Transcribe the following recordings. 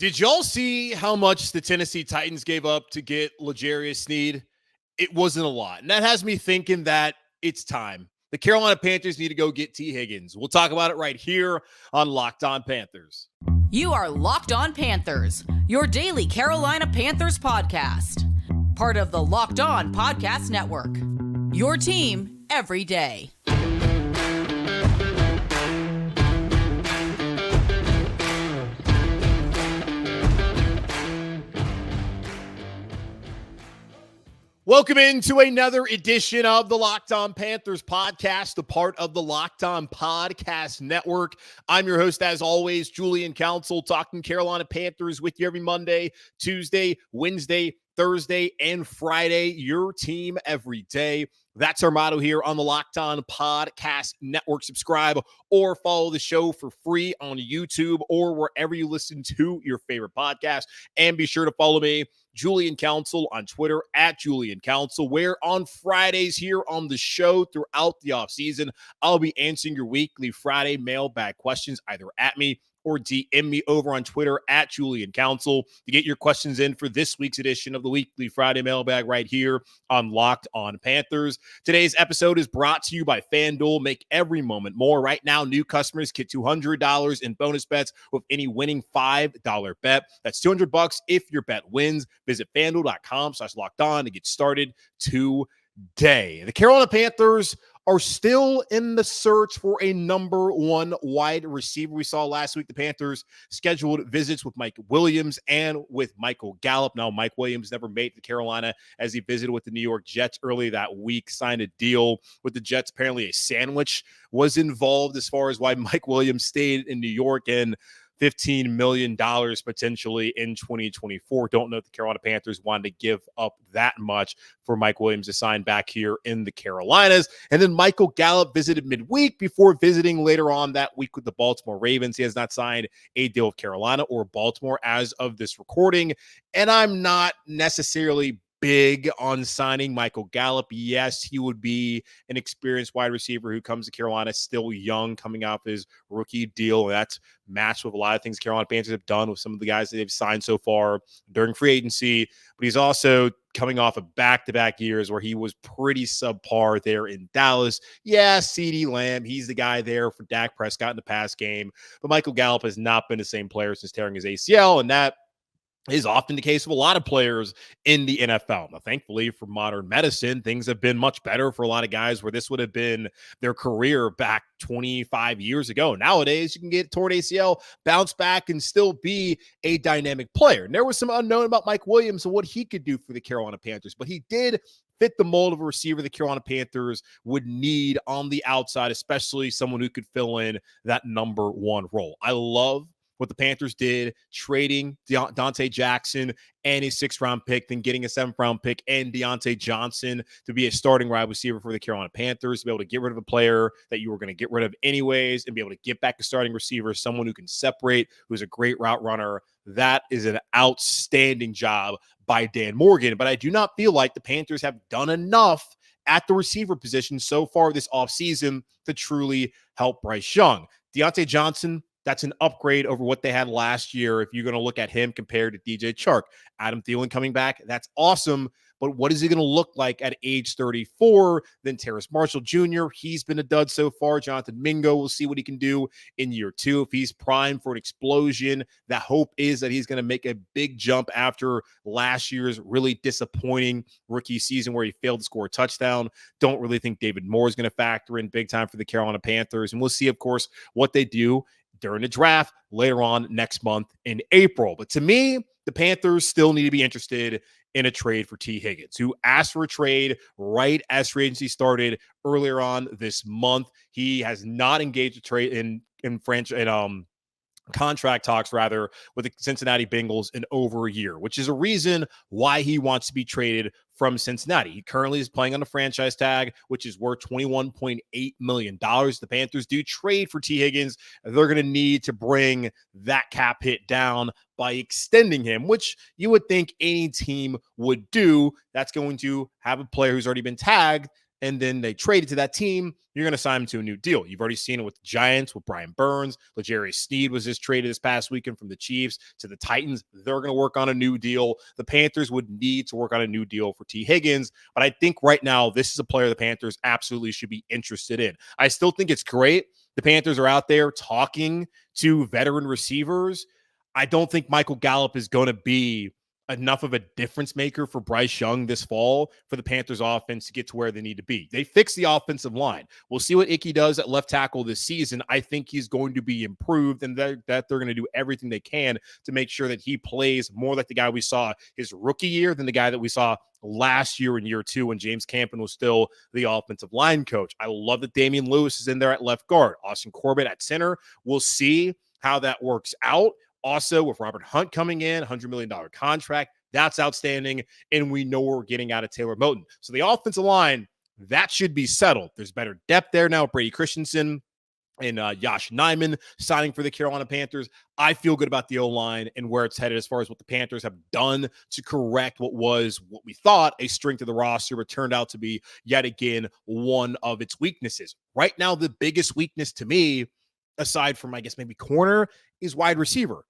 Did y'all see how much the Tennessee Titans gave up to get L'Jarius Snead? It wasn't a lot. And that has me thinking that it's time. The Carolina Panthers need to go get T Higgins. We'll talk about it right here on Locked On Panthers. You are Locked On Panthers, your daily Carolina Panthers podcast. Part of the Locked On Podcast Network. Your team every day. Welcome into another edition of the Locked On Panthers podcast, a part of the Locked On Podcast Network. I'm your host, as always, Julian Council, talking Carolina Panthers with you every Monday, Tuesday, Wednesday, Thursday, and Friday. Your team every day. That's our motto here on the Locked On Podcast Network. Subscribe or follow the show for free on YouTube or wherever you listen to your favorite podcast. And be sure to follow me, Julian Council, on Twitter at Julian Council, where on Fridays here on the show throughout the offseason, I'll be answering your weekly Friday mailbag questions either at me or DM me over on Twitter at Julian Council to get your questions in for this week's edition of the weekly Friday mailbag right here on Locked On Panthers. Today's episode is brought to you by FanDuel. Make every moment more. Right now, new customers get $200 in bonus bets with any winning $5 bet. That's $200 if your bet wins. Visit FanDuel.com/LockedOn to get started today. The Carolina Panthers are still in the search for a number one wide receiver. We saw last week the Panthers scheduled visits with Mike Williams and with Michael Gallup. Now, Mike Williams never made it to Carolina as he visited with the New York Jets early that week, signed a deal with the Jets. Apparently a sandwich was involved as far as why Mike Williams stayed in New York, and $15 million potentially in 2024. Don't know if the Carolina Panthers wanted to give up that much for Mike Williams to sign back here in the Carolinas. And then Michael Gallup visited midweek before visiting later on that week with the Baltimore Ravens. He has not signed a deal with Carolina or Baltimore as of this recording. And I'm not necessarily big on signing Michael Gallup. Yes, he would be an experienced wide receiver who comes to Carolina still young, coming off his rookie deal. That's matched with a lot of things Carolina Panthers have done with some of the guys that they've signed so far during free agency. But he's also coming off of back-to-back years where he was pretty subpar there in Dallas. Yeah, CeeDee Lamb, he's the guy there for Dak Prescott in the pass game. But Michael Gallup has not been the same player since tearing his ACL, and that is often the case of a lot of players in the NFL. Now, thankfully, for modern medicine, things have been much better for a lot of guys where this would have been their career back 25 years ago. Nowadays, you can get torn ACL, bounce back, and still be a dynamic player. And there was some unknown about Mike Williams and what he could do for the Carolina Panthers, but he did fit the mold of a receiver the Carolina Panthers would need on the outside, especially someone who could fill in that number one role. I love what the Panthers did, trading Dante Jackson and a 6th-round pick, then getting a 7th-round pick and Deontay Johnson to be a starting wide receiver for the Carolina Panthers, to be able to get rid of a player that you were going to get rid of anyways and be able to get back a starting receiver, someone who can separate, who's a great route runner. That is an outstanding job by Dan Morgan. But I do not feel like the Panthers have done enough at the receiver position so far this offseason to truly help Bryce Young. Deontay Johnson, that's an upgrade over what they had last year if you're going to look at him compared to DJ Chark. Adam Thielen coming back, that's awesome, but what is he going to look like at age 34? Then Terrace Marshall Jr., he's been a dud so far. Jonathan Mingo, we'll see what he can do in year 2. If he's primed for an explosion, the hope is that he's going to make a big jump after last year's really disappointing rookie season where he failed to score a touchdown. Don't really think David Moore is going to factor in big time for the Carolina Panthers, and we'll see, of course, what they do during the draft later on next month in April. But to me, the Panthers still need to be interested in a trade for Tee Higgins, who asked for a trade right as free agency started earlier on this month. He has not engaged a trade in contract talks rather with the Cincinnati Bengals in over a year, which is a reason why he wants to be traded from Cincinnati. He currently is playing on a franchise tag, which is worth $21.8 million. The Panthers do trade for Tee Higgins. They're going to need to bring that cap hit down by extending him, which you would think any team would do. That's going to have a player who's already been tagged and then they traded to that team, you're going to sign him to a new deal. You've already seen it with the Giants, with Brian Burns. L'Jarius Snead was just traded this past weekend from the Chiefs to the Titans. They're going to work on a new deal. The Panthers would need to work on a new deal for Tee Higgins, but I think right now this is a player the Panthers absolutely should be interested in. I still think it's great the Panthers are out there talking to veteran receivers. I don't think Michael Gallup is going to be enough of a difference maker for Bryce Young this fall for the Panthers offense to get to where they need to be. They fixed the offensive line. We'll see what Icky does at left tackle this season. I think he's going to be improved, and that they're going to do everything they can to make sure that he plays more like the guy we saw his rookie year than the guy that we saw last year in year 2 when James Campen was still the offensive line coach. I love that Damian Lewis is in there at left guard. Austin Corbett at center. We'll see how that works out. Also, with Robert Hunt coming in, $100 million contract, that's outstanding. And we know we're getting out of Taylor Moton. So the offensive line, that should be settled. There's better depth there now. Brady Christensen and Josh Nyman signing for the Carolina Panthers. I feel good about the O-line and where it's headed as far as what the Panthers have done to correct what we thought a strength of the roster, but turned out to be yet again one of its weaknesses. Right now, the biggest weakness to me, aside from, I guess, maybe corner, is wide receiver.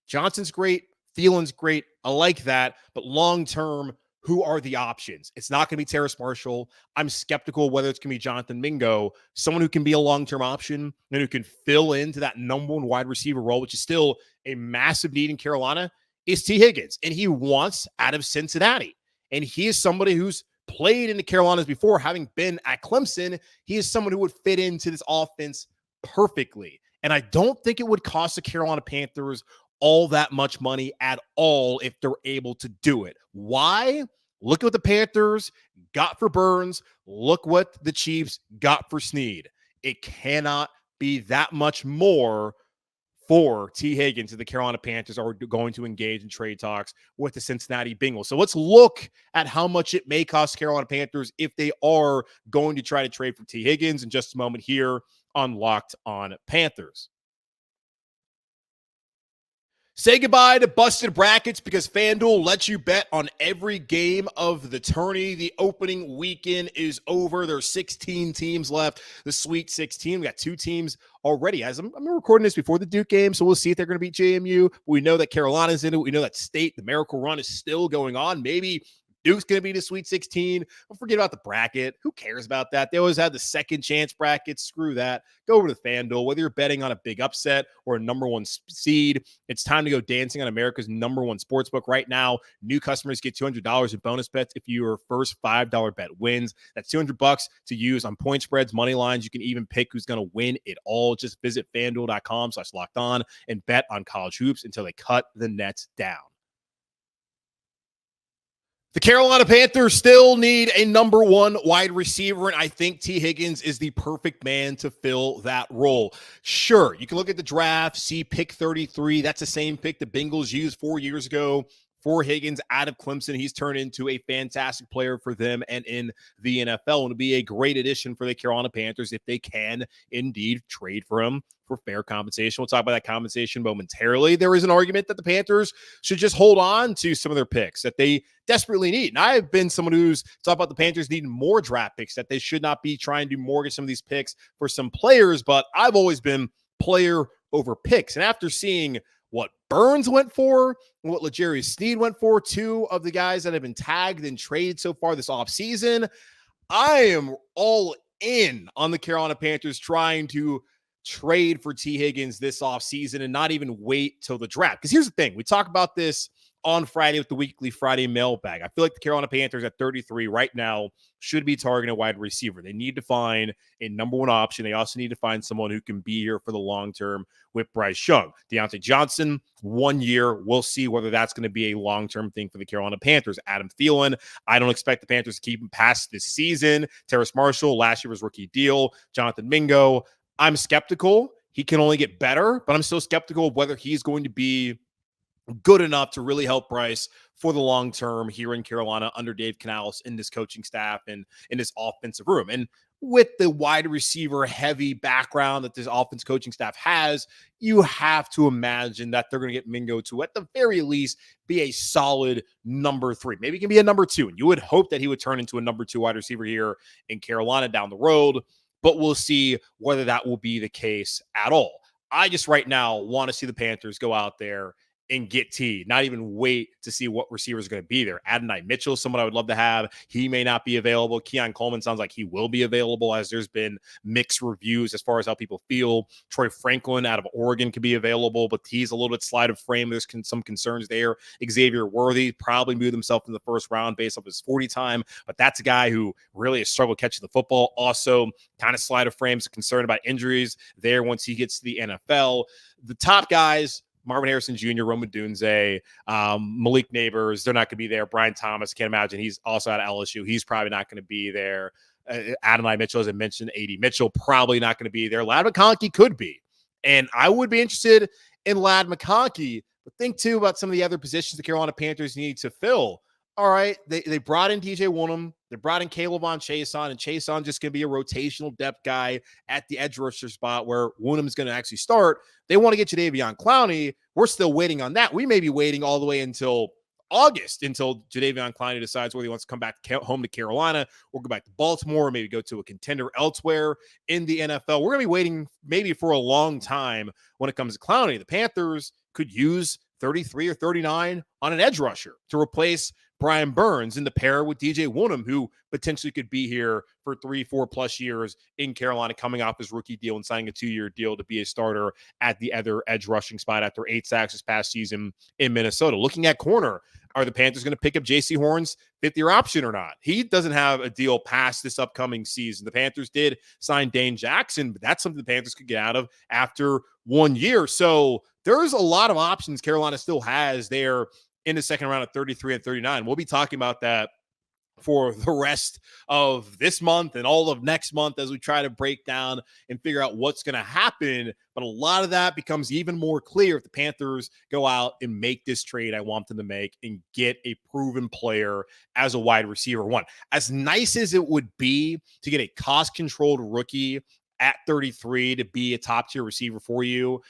Johnson's great. Thielen's great. I like that. But long-term, who are the options? It's not going to be Terrace Marshall. I'm skeptical whether it's going to be Jonathan Mingo, someone who can be a long-term option and who can fill into that number one wide receiver role, which is still a massive need in Carolina, is Tee Higgins. And he wants out of Cincinnati. And he is somebody who's played in the Carolinas before, having been at Clemson. He is someone who would fit into this offense perfectly. And I don't think it would cost the Carolina Panthers all that much money at all if they're able to do it. Why? Look at what the Panthers got for Burns. Look what the Chiefs got for Snead. It cannot be that much more for Tee Higgins and the Carolina Panthers are going to engage in trade talks with the Cincinnati Bengals. So let's look at how much it may cost Carolina Panthers if they are going to try to trade for Tee Higgins in just a moment here on Locked On Panthers. Say goodbye to busted brackets because FanDuel lets you bet on every game of the tourney. The opening weekend is over. There's 16 teams left. The Sweet 16. We got 2 teams already. As I'm recording this before the Duke game, so we'll see if they're going to beat JMU. We know that Carolina's in it. We know that State, the Miracle Run, is still going on. Maybe Duke's going to be the Sweet 16. Don't forget about the bracket. Who cares about that? They always have the second chance brackets. Screw that. Go over to FanDuel. Whether you're betting on a big upset or a number one seed, it's time to go dancing on America's number one sportsbook. Right now, new customers get $200 in bonus bets if your first $5 bet wins. That's $200 to use on point spreads, money lines. You can even pick who's going to win it all. Just visit FanDuel.com/lockedon and bet on college hoops until they cut the nets down. The Carolina Panthers still need a number one wide receiver, and I think Tee Higgins is the perfect man to fill that role. Sure, you can look at the draft, see pick 33. That's the same pick the Bengals used 4 years ago for Higgins out of Clemson. He's turned into a fantastic player for them and in the NFL, and it'll be a great addition for the Carolina Panthers if they can indeed trade for him for fair compensation. We'll talk about that compensation momentarily. There is an argument that the Panthers should just hold on to some of their picks that they desperately need. And I've been someone who's talked about the Panthers needing more draft picks, that they should not be trying to mortgage some of these picks for some players, but I've always been player over picks. And after seeing what Burns went for, and what L'Jarius Snead went for, 2 of the guys that have been tagged and traded so far this offseason, I am all in on the Carolina Panthers trying to trade for Tee Higgins this offseason and not even wait till the draft. Because here's the thing. We talk about this on Friday with the weekly Friday mailbag. I feel like the Carolina Panthers at 33 right now should be targeting a wide receiver. They need to find a number one option. They also need to find someone who can be here for the long term with Bryce Young. Deontay Johnson, 1 year. We'll see whether that's going to be a long-term thing for the Carolina Panthers. Adam Thielen, I don't expect the Panthers to keep him past this season. Terrace Marshall, last year was rookie deal. Jonathan Mingo, I'm skeptical. He can only get better, but I'm still skeptical of whether he's going to be good enough to really help Bryce for the long term here in Carolina under Dave Canales in this coaching staff and in this offensive room. And with the wide receiver heavy background that this offense coaching staff has, you have to imagine that they're going to get Mingo to, at the very least, be a solid number 3. Maybe he can be a number 2. And you would hope that he would turn into a number 2 wide receiver here in Carolina down the road, but we'll see whether that will be the case at all. I just right now want to see the Panthers go out there and get T, not even wait to see what receivers are going to be there. Adonai Mitchell, someone I would love to have. He may not be available. Keon Coleman sounds like he will be available, as there's been mixed reviews as far as how people feel. Troy Franklin out of Oregon could be available, but he's a little bit slight of frame. There's some concerns there. Xavier Worthy probably moved himself in the first round based off his 40 time, but that's a guy who really has struggled catching the football. Also, kind of slight of frame, concerned about injuries there once he gets to the NFL. The top guys, Marvin Harrison Jr., Rome Odunze, Malik Neighbors, they're not going to be there. Brian Thomas, can't imagine. He's also at LSU. He's probably not going to be there. Adonai Mitchell, as I mentioned, A.D. Mitchell, probably not going to be there. Ladd McConkey could be. And I would be interested in Ladd McConkey, but think, too, about some of the other positions the Carolina Panthers need to fill. All right, they brought in DJ Woonem. They brought in Caleb on Chason, and Chason just going to be a rotational depth guy at the edge rusher spot where Woonem's going to actually start. They want to get Jadeveon Clowney. We're still waiting on that. We may be waiting all the way until August until Jadeveon Clowney decides whether he wants to come back home to Carolina or go back to Baltimore, or maybe go to a contender elsewhere in the NFL. We're going to be waiting maybe for a long time when it comes to Clowney. The Panthers could use 33 or 39 on an edge rusher to replace Brian Burns in the pair with DJ Woonem, who potentially could be here for 3-4 plus years in Carolina, coming off his rookie deal and signing a 2-year deal to be a starter at the other edge rushing spot after 8 sacks this past season in Minnesota. Looking at corner, are the Panthers going to pick up J.C. Horn's 5th-year option or not? He doesn't have a deal past this upcoming season. The Panthers did sign Dane Jackson, but that's something the Panthers could get out of after 1 year. So there's a lot of options Carolina still has there in the second round at 33 and 39. We'll be talking about that for the rest of this month and all of next month as we try to break down and figure out what's going to happen. But a lot of that becomes even more clear if the Panthers go out and make this trade I want them to make and get a proven player as a wide receiver 1. As nice as it would be to get a cost-controlled rookie at 33 to be a top-tier receiver for you,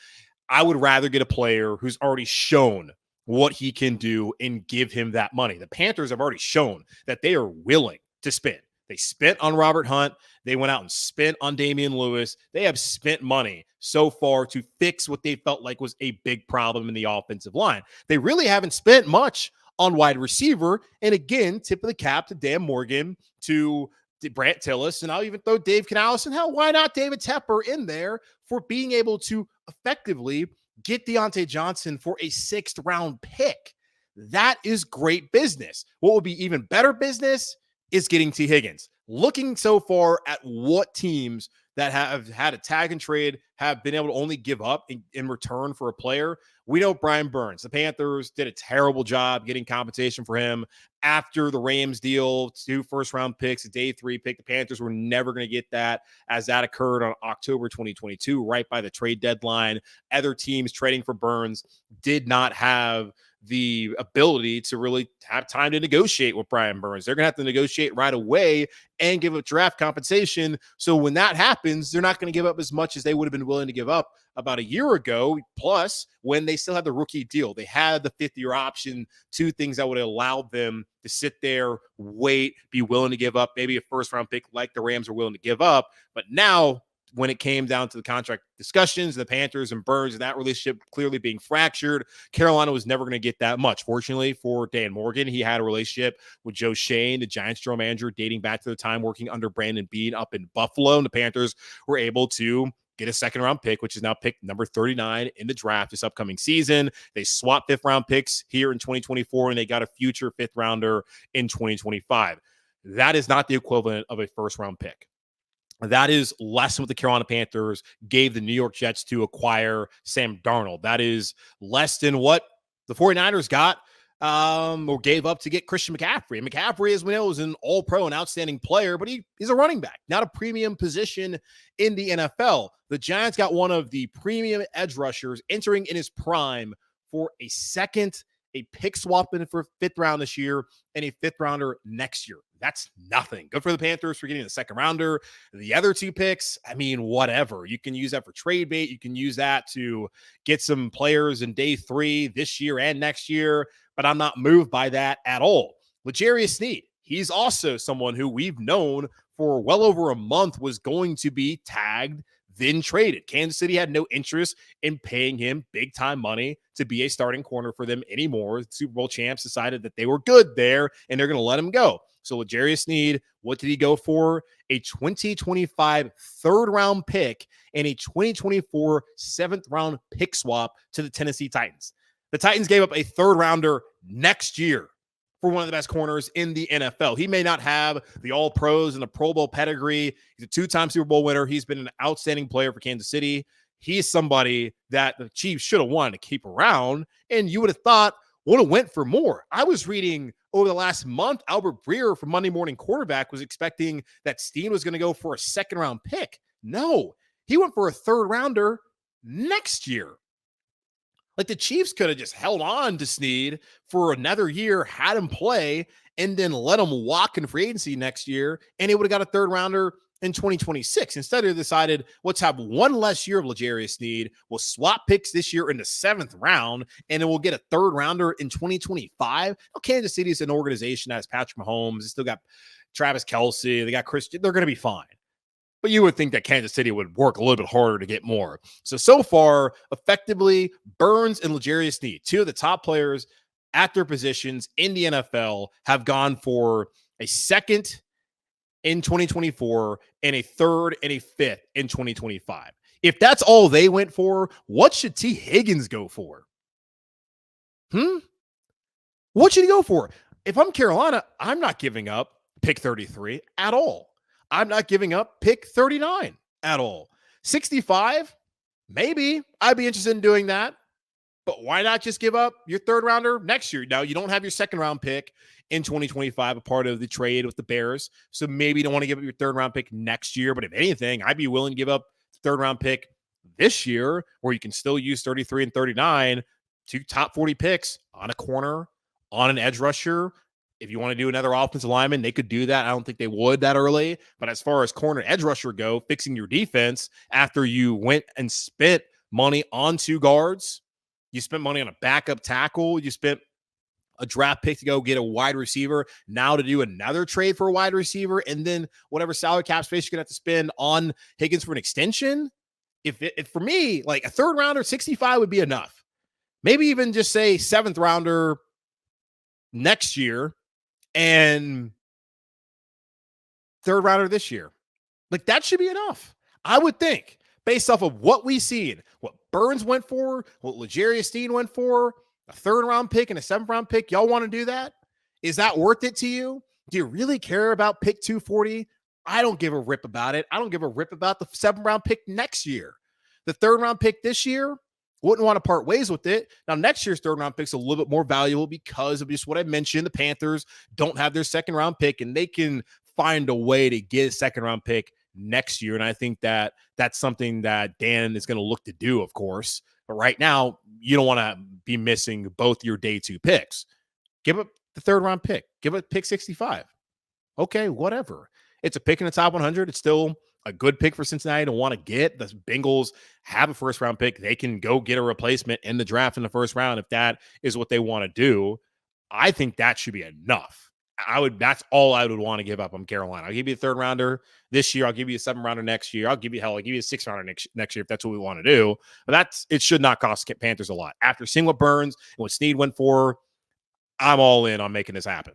I would rather get a player who's already shown what he can do and give him that money. The Panthers have already shown that they are willing to spend. They spent on Robert Hunt. They went out and spent on Damian Lewis. They have spent money so far to fix what they felt like was a big problem in the offensive line. They really haven't spent much on wide receiver. And again, tip of the cap to Dan Morgan, to Brant Tillis, and I'll even throw Dave Canales, and hell, why not David Tepper in there for being able to effectively get Deontay Johnson for a 6th round pick. That is great business. What would be even better business is getting T Higgins. Looking so far at what teams that have had a tag and trade have been able to only give up in return for a player. We know Brian Burns. The Panthers did a terrible job getting compensation for him after the Rams deal, 2 first-round picks, a day 3 pick. The Panthers were never going to get that, as that occurred on October 2022, right by the trade deadline. Other teams trading for Burns did not have the ability to really have time to negotiate with Brian Burns. They're going to have to negotiate right away and give up draft compensation. So when that happens, they're not going to give up as much as they would have been willing to give up about a year ago. Plus, when they still had the rookie deal, they had the 5th-year option, 2 things that would allow them to sit there, wait, be willing to give up maybe a first-round pick like the Rams were willing to give up. But now, when it came down to the contract discussions, the Panthers and Burns and that relationship clearly being fractured, Carolina was never going to get that much. Fortunately for Dan Morgan, he had a relationship with Joe Shane, the Giants general manager, dating back to the time working under Brandon Beane up in Buffalo. And the Panthers were able to get a 2nd-round pick, which is now pick number 39 in the draft this upcoming season. They swapped 5th-round picks here in 2024, and they got a future 5th-rounder in 2025. That is not the equivalent of a first-round pick. That is less than what the Carolina Panthers gave the New York Jets to acquire Sam Darnold. That is less than what the 49ers got or gave up to get Christian McCaffrey. And McCaffrey, as we know, is an all-pro and outstanding player, but he's a running back, not a premium position in the NFL. The Giants got one of the premium edge rushers entering in his prime for a 2nd, a pick swap in for 5th round this year and a 5th rounder next year. That's nothing. Good for the Panthers for getting the 2nd rounder. The other 2 picks, I mean, whatever. You can use that for trade bait. You can use that to get some players in day 3 this year and next year, but I'm not moved by that at all. L'Jarius Snead, he's also someone who we've known for well over a month was going to be tagged, then traded. Kansas City had no interest in paying him big time money to be a starting corner for them anymore. The Super Bowl champs decided that they were good there and they're going to let him go. So L'Jarius Snead, what did he go for? A 2025 3rd round pick and a 2024 7th round pick swap to the Tennessee Titans. The Titans gave up a 3rd rounder next year for one of the best corners in the NFL. He may not have the all pros and the Pro Bowl pedigree. He's a 2-time Super Bowl winner. He's been an outstanding player for Kansas City. He's somebody that the Chiefs should have wanted to keep around, and you would have thought would have went for more. I was reading over the last month, Albert Breer from Monday Morning Quarterback was expecting that Steen was going to go for a 2nd round pick. No, he went for a 3rd rounder next year. Like the Chiefs could have just held on to Snead for another year, had him play, and then let him walk in free agency next year, and he would have got a 3rd rounder in 2026. Instead, they decided, let's have one less year of L'Jarius Snead. We'll swap picks this year in the 7th round, and then we'll get a 3rd rounder in 2025. Now, Kansas City is an organization that has Patrick Mahomes. They still got Travis Kelce. They got Chris. They're going to be fine. But you would think that Kansas City would work a little bit harder to get more. So far, effectively, Burns and L'Jarius Snead, 2 of the top players at their positions in the NFL, have gone for a 2nd in 2024 and a 3rd and a 5th in 2025. If that's all they went for, what should T Higgins go for? What should he go for? If I'm Carolina, I'm not giving up pick 33 at all. I'm not giving up pick 39 at all. 65, maybe. I'd be interested in doing that. But why not just give up your 3rd rounder next year? Now, you don't have your 2nd round pick in 2025, a part of the trade with the Bears. So maybe you don't want to give up your 3rd round pick next year. But if anything, I'd be willing to give up the 3rd round pick this year, where you can still use 33 and 39, 2 top 40 picks on a corner, on an edge rusher. If you want to do another offensive lineman, they could do that. I don't think they would that early. But as far as corner edge rusher go, fixing your defense after you went and spent money on 2 guards, you spent money on a backup tackle, you spent a draft pick to go get a wide receiver, now to do another trade for a wide receiver, and then whatever salary cap space you're going to have to spend on Higgins for an extension. If for me, like a 3rd rounder, 65 would be enough. Maybe even just say 7th rounder next year, and 3rd rounder this year. Like that should be enough. I would think, based off of what we've seen, what Burns went for, what L'Jarius Snead went for, a 3rd round pick and a 7th round pick. Y'all want to do that? Is that worth it to you? Do you really care about pick 240? I don't give a rip about it. I don't give a rip about the 7th round pick next year. The 3rd round pick this year, wouldn't want to part ways with it. Now, next year's 3rd round pick's a little bit more valuable because of just what I mentioned. The Panthers don't have their 2nd round pick, and they can find a way to get a 2nd round pick next year. And I think that that's something that Dan is going to look to do, of course. But right now, you don't want to be missing both your day 2 picks. Give up the 3rd round pick. Give up pick 65. Okay, whatever. It's a pick in the top 100. It's still a good pick for Cincinnati to want to get. The Bengals have a 1st round pick. They can go get a replacement in the draft in the 1st round if that is what they want to do. I think that should be enough. That's all I would want to give up on Carolina. I'll give you a 3rd rounder this year. I'll give you a 7th rounder next year. I'll give you a 6th rounder next year if that's what we want to do. But it should not cost Panthers a lot. After seeing what Burns and what Snead went for, I'm all in on making this happen.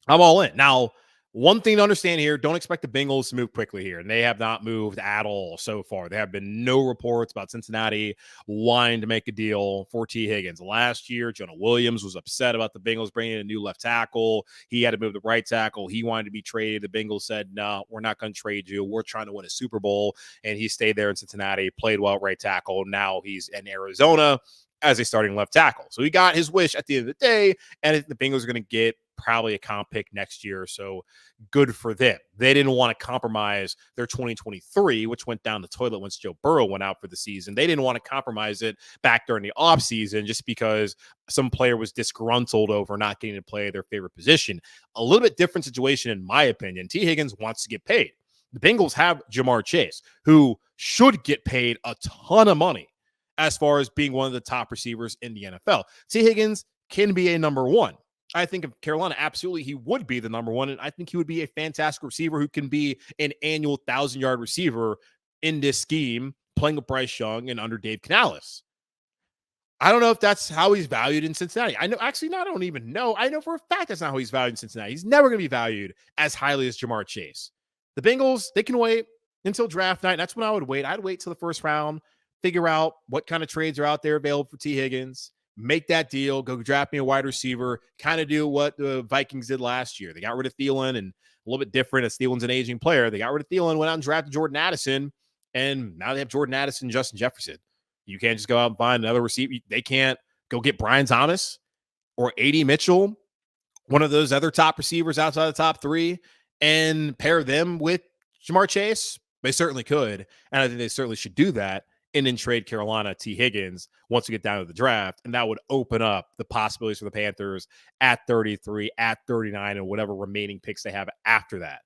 I'm all in. Now, one thing to understand here, don't expect the Bengals to move quickly here, and they have not moved at all so far. There have been no reports about Cincinnati wanting to make a deal for T Higgins. Last year, Jonah Williams was upset about the Bengals bringing in a new left tackle. He had to move the right tackle. He wanted to be traded. The Bengals said, no, we're not going to trade you. We're trying to win a Super Bowl, and he stayed there in Cincinnati, played well at right tackle. Now he's in Arizona as a starting left tackle. So he got his wish at the end of the day, and the Bengals are going to get probably a comp pick next year. So good for them. They didn't want to compromise their 2023, which went down the toilet once Joe Burrow went out for the season. They didn't want to compromise it back during the offseason just because some player was disgruntled over not getting to play their favorite position. A little bit different situation, in my opinion. T Higgins wants to get paid. The Bengals have Jamar Chase, who should get paid a ton of money as far as being one of the top receivers in the NFL. T Higgins can be a number one. I think of Carolina, absolutely, he would be the number one, and I think he would be a fantastic receiver who can be an annual 1,000-yard receiver in this scheme, playing with Bryce Young and under Dave Canales. I don't know if that's how he's valued in Cincinnati. I know, actually, no, I don't even know. I know for a fact that's not how he's valued in Cincinnati. He's never going to be valued as highly as Jamar Chase. The Bengals, they can wait until draft night. That's when I would wait. I'd wait till the first round, figure out what kind of trades are out there available for T Higgins, make that deal, go draft me a wide receiver, kind of do what the Vikings did last year. They got rid of Thielen, and a little bit different as Thielen's an aging player. They got rid of Thielen, went out and drafted Jordan Addison, and now they have Jordan Addison and Justin Jefferson. You can't just go out and find another receiver. They can't go get Brian Thomas or A.D. Mitchell, one of those other top receivers outside the top three, and pair them with Jamar Chase. They certainly could, and I think they certainly should do that, and then trade Carolina T Higgins once we get down to the draft, and that would open up the possibilities for the Panthers at 33, at 39, and whatever remaining picks they have after that.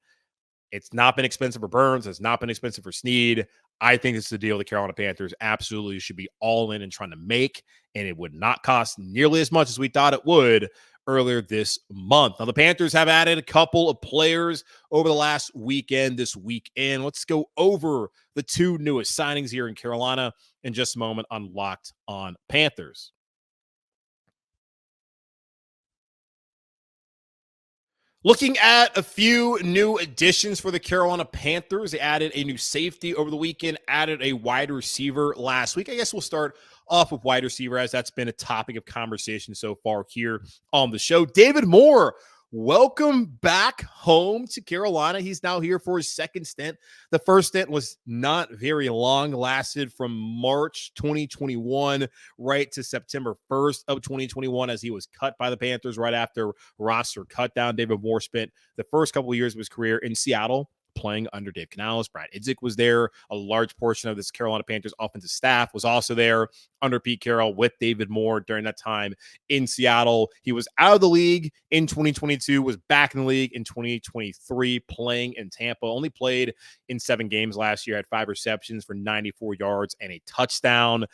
It's not been expensive for Burns. It's not been expensive for Snead. I think it's the deal the Carolina Panthers absolutely should be all in and trying to make, and it would not cost nearly as much as we thought it would earlier this month. Now, the Panthers have added a couple of players over the last weekend, this weekend. Let's go over the two newest signings here in Carolina in just a moment on Locked on Panthers. Looking at a few new additions for the Carolina Panthers, they added a new safety over the weekend, added a wide receiver last week. I guess we'll start off with wide receiver, as that's been a topic of conversation so far here on the show. David Moore, welcome back home to Carolina. He's now here for his second stint. The first stint was not very long, lasted from March 2021 right to September 1st of 2021 as he was cut by the Panthers right after roster cut down. David Moore spent the first couple of years of his career in Seattle, playing under Dave Canales. Brad Idzik was there. A large portion of this Carolina Panthers offensive staff was also there under Pete Carroll with David Moore during that time in Seattle. He was out of the league in 2022, was back in the league in 2023, playing in Tampa. Only played in 7 games last year, had 5 receptions for 94 yards and a touchdown.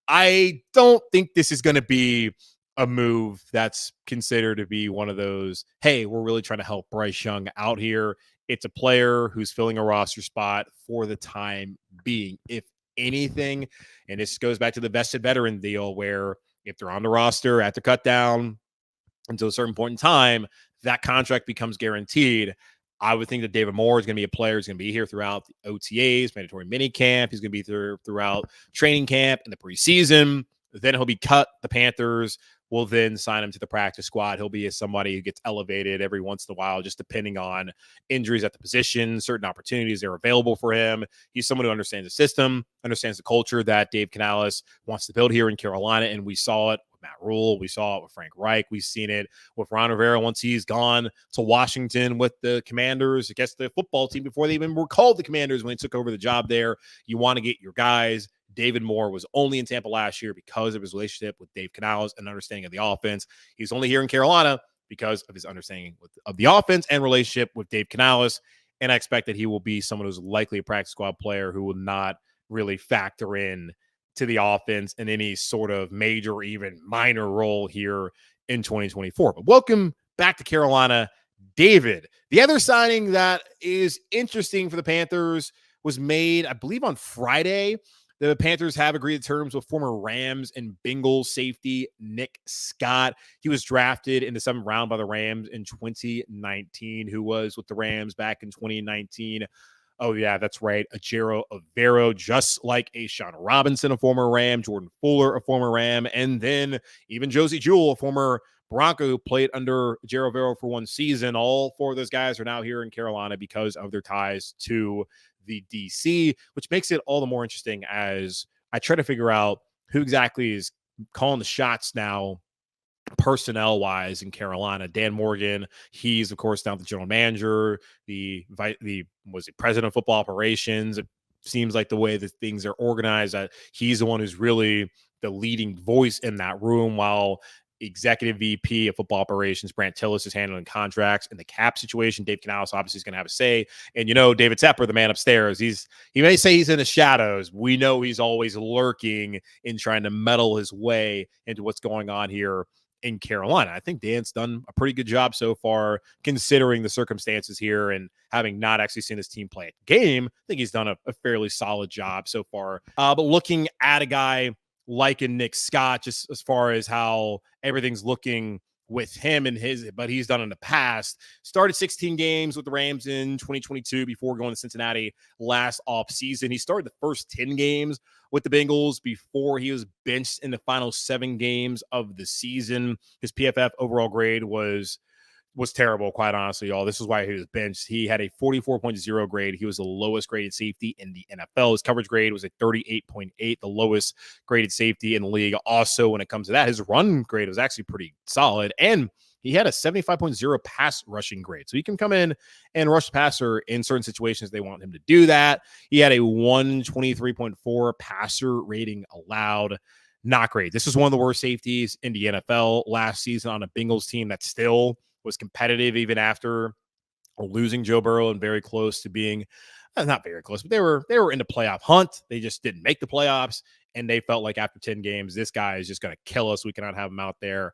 I don't think this is going to be a move that's considered to be one of those, hey, we're really trying to help Bryce Young out here. It's a player who's filling a roster spot for the time being, if anything. And this goes back to the vested veteran deal where if they're on the roster at the cut down until a certain point in time, that contract becomes guaranteed. I would think that David Moore is going to be a player who's going to be here throughout the OTAs, mandatory mini camp. He's going to be throughout training camp and the preseason. Then he'll be cut. The Panthers will then sign him to the practice squad. He'll be somebody who gets elevated every once in a while, just depending on injuries at the position, certain opportunities that are available for him. He's someone who understands the system, understands the culture that Dave Canales wants to build here in Carolina, and we saw it with Matt Rule. We saw it with Frank Reich. We've seen it with Ron Rivera once he's gone to Washington with the Commanders against the football team before they even were called the Commanders when he took over the job there. You want to get your guys. David Moore was only in Tampa last year because of his relationship with Dave Canales and understanding of the offense. He's only here in Carolina because of his understanding of the offense and relationship with Dave Canales. And I expect that he will be someone who's likely a practice squad player who will not really factor in to the offense in any sort of major or even minor role here in 2024. But welcome back to Carolina, David. The other signing that is interesting for the Panthers was made, I believe, on Friday. The Panthers have agreed to terms with former Rams and Bengals safety Nick Scott. He was drafted in the 7th round by the Rams in 2019, who was with the Rams back in 2019. Oh, yeah, that's right. Ajero Avero, just like Ashawn Robinson, a former Ram, Jordan Fuller, a former Ram, and then even Josie Jewell, a former Bronco who played under Ajero Avero for 1 season. All 4 of those guys are now here in Carolina because of their ties to the DC, which makes it all the more interesting as I try to figure out who exactly is calling the shots now personnel wise in Carolina. Dan Morgan, he's of course now the general manager, the president of football operations. It seems like the way that things are organized, that he's the one who's really the leading voice in that room, while executive VP of football operations Brant Tillis is handling contracts and the cap situation. Dave Canales obviously is going to have a say. And David Tepper, the man upstairs, he may say he's in the shadows. We know he's always lurking in trying to meddle his way into what's going on here in Carolina. I think Dan's done a pretty good job so far, considering the circumstances here and having not actually seen his team play a game. I think he's done a fairly solid job so far. But looking at a guy like a Nick Scott, just as far as how everything's looking with him and but he's done in the past. Started 16 games with the Rams in 2022 before going to Cincinnati last offseason. He started the first 10 games with the Bengals before he was benched in the final 7 games of the season. His PFF overall grade was terrible, quite honestly, y'all. This is why he was benched. He had a 44.0 grade. He was the lowest graded safety in the NFL. His coverage grade was a 38.8, the lowest graded safety in the league. Also, when it comes to that, his run grade was actually pretty solid, and he had a 75.0 pass rushing grade. So he can come in and rush the passer in certain situations they want him to do that. He had a 123.4 passer rating allowed. Not great. This is one of the worst safeties in the NFL last season on a Bengals team that still was competitive even after losing Joe Burrow and very close to being not very close, but they were in the playoff hunt. They just didn't make the playoffs, and they felt like after 10 games, this guy is just going to kill us. We cannot have him out there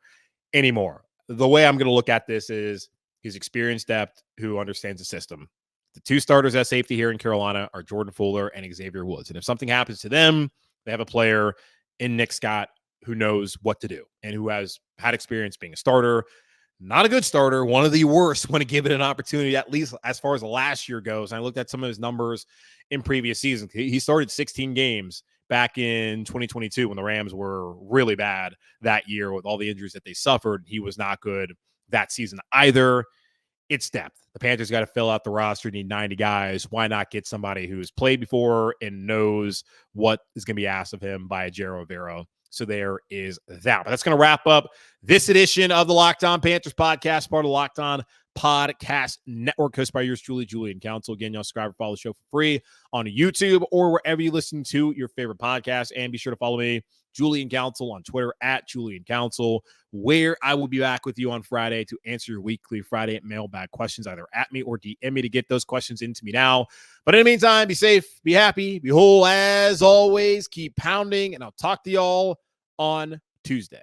anymore. The way I'm going to look at this is his experience depth, who understands the system. The 2 starters at safety here in Carolina are Jordan Fuller and Xavier Woods, and if something happens to them, they have a player in Nick Scott who knows what to do and who has had experience being a starter. Not a good starter, one of the worst when given an opportunity, at least as far as last year goes. And I looked at some of his numbers in previous seasons. He started 16 games back in 2022 when the Rams were really bad that year with all the injuries that they suffered. He was not good that season either. It's depth. The Panthers got to fill out the roster, need 90 guys. Why not get somebody who's played before and knows what is going to be asked of him by Ejiro Evero? So there is that. But that's going to wrap up this edition of the Locked On Panthers podcast, part of the Locked On Podcast Network, hosted by yours truly, Julian Council. Again, y'all subscribe or follow the show for free on YouTube or wherever you listen to your favorite podcast. And be sure to follow me, Julian Council, on Twitter at Julian Council, where I will be back with you on Friday to answer your weekly Friday mailbag questions, either at me or DM me to get those questions into me now. But in the meantime, be safe, be happy, be whole. As always, keep pounding, and I'll talk to y'all on Tuesday.